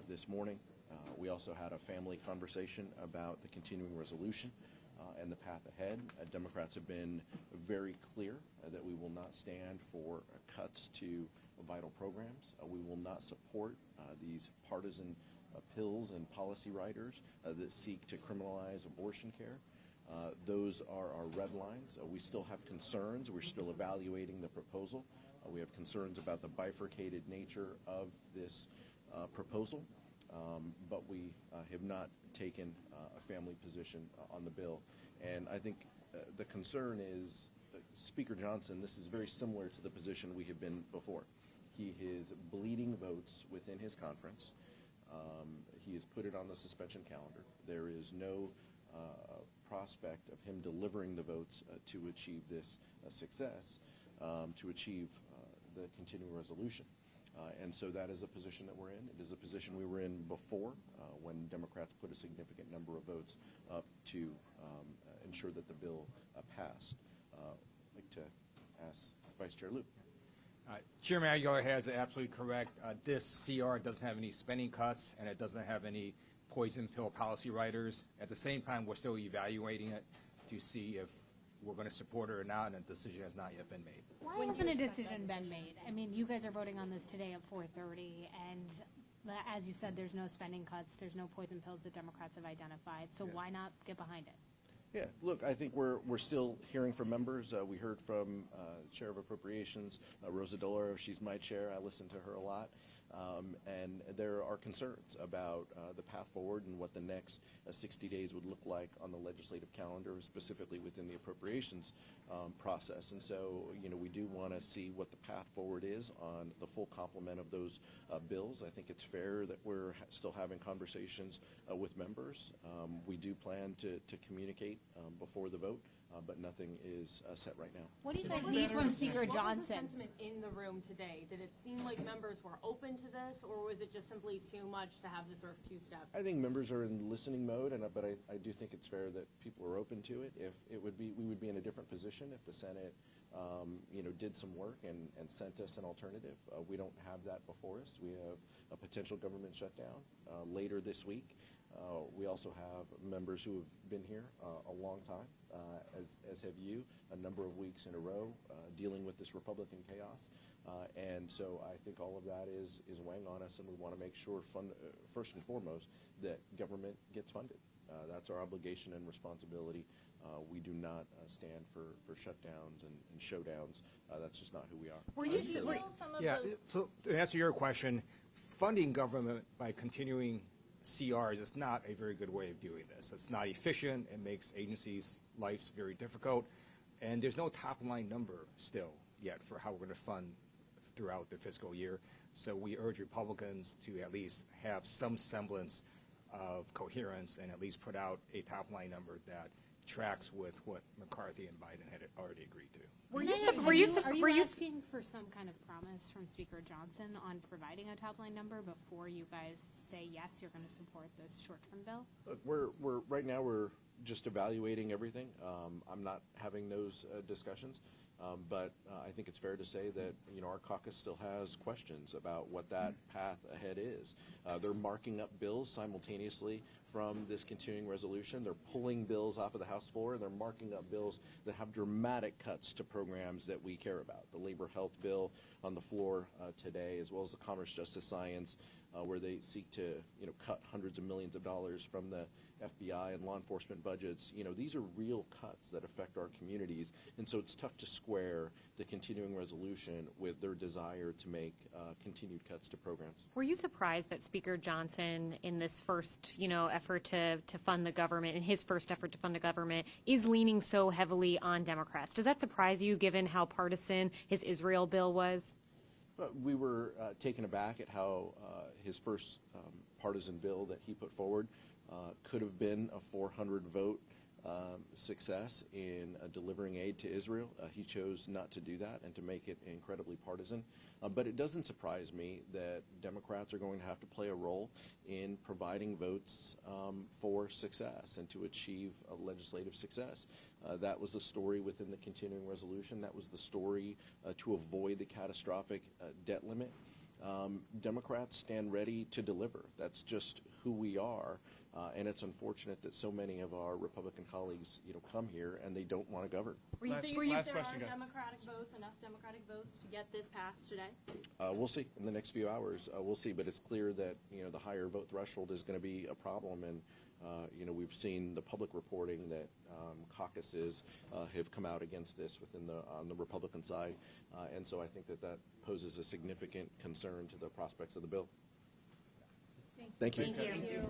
this morning. We also had a family conversation about the continuing resolution and the path ahead. Democrats have been very clear that we will not stand for cuts to vital programs. We will not support these partisan pills and policy writers that seek to criminalize abortion care. Those are our red lines. We still have concerns. We're still evaluating the proposal. We have concerns about the bifurcated nature of this proposal, but we have not taken a family position on the bill. And I think the concern is Speaker Johnson, this is very similar to the position we have been before. He is bleeding votes within his conference. He has put it on the suspension calendar. There is no prospect of him delivering the votes to achieve this success, to achieve the continuing resolution. And so that is a position that we're in. It is a position we were in before when Democrats put a significant number of votes up to ensure that the bill passed. I'd like to ask Vice Chair Luke. Chairman Aguilar has it absolutely correct. This CR doesn't have any spending cuts, and it doesn't have any poison pill policy writers. At the same time, we're still evaluating it to see if we're going to support it or not, and a decision has not yet been made. Why hasn't a decision been made? I mean, you guys are voting on this today at 4:30, and as you said, there's no spending cuts, there's no poison pills that Democrats have identified, so why not get behind it? Yeah, look, I think we're still hearing from members. We heard from Chair of Appropriations, Rosa DeLauro. She's my chair. I listen to her a lot. And there are concerns about the path forward and what the next 60 days would look like on the legislative calendar, specifically within the appropriations process. And so, we do want to see what the path forward is on the full complement of those bills. I think it's fair that we're still having conversations with members. We do plan to communicate before the vote. But nothing is set right now. What do you guys need from Speaker Johnson? What was the sentiment in the room today? Did it seem like members were open to this, or was it just simply too much to have this sort of two-step? I think members are in listening mode, but I do think it's fair that people are open to it. If it would be, we would be in a different position if the Senate, did some work and sent us an alternative. We don't have that before us. We have a potential government shutdown later this week. We also have members who have been here a long time, as have you, a number of weeks in a row, dealing with this Republican chaos. And so I think all of that is weighing on us, and we want to make sure, first and foremost, that government gets funded. That's our obligation and responsibility. We do not stand for shutdowns and showdowns. That's just not who we are. So to answer your question, funding government by continuing CRs is not a very good way of doing this. It's not efficient. It makes agencies' lives very difficult. And there's no top-line number still yet for how we're going to fund throughout the fiscal year. So we urge Republicans to at least have some semblance of coherence and at least put out a top-line number that tracks with what McCarthy and Biden had already agreed to. Are you asking for some kind of promise from Speaker Johnson on providing a top-line number before you guys say yes, you're going to support this short-term bill? Look, right now we're just evaluating everything. I'm not having those discussions, but I think it's fair to say that our caucus still has questions about what that path ahead is. They're marking up bills simultaneously from this continuing resolution. They're pulling bills off of the House floor, and they're marking up bills that have dramatic cuts to programs that we care about. The labor health bill on the floor today, as well as the Commerce, Justice, Science, where they seek to cut hundreds of millions of dollars from the FBI and law enforcement budgets. These are real cuts that affect our communities, and so it's tough to square the continuing resolution with their desire to make continued cuts to programs. Were you surprised that Speaker Johnson, in this first effort to fund the government, in his first effort to fund the government, is leaning so heavily on Democrats? Does that surprise you, given how partisan his Israel bill was? We were taken aback at how his first partisan bill that he put forward could have been a 400-vote success in delivering aid to Israel. He chose not to do that and to make it incredibly partisan. But it doesn't surprise me that Democrats are going to have to play a role in providing votes for success and to achieve a legislative success. That was the story within the continuing resolution. That was the story to avoid the catastrophic debt limit. Democrats stand ready to deliver. That's just who we are. And it's unfortunate that so many of our Republican colleagues, come here and they don't want to govern. Were you Last- thinking last if there question, are guys. enough Democratic votes to get this passed today? We'll see in the next few hours. We'll see, but it's clear that the higher vote threshold is going to be a problem, and we've seen the public reporting that caucuses have come out against this on the Republican side, and so I think that poses a significant concern to the prospects of the bill. Thank you. Thank you.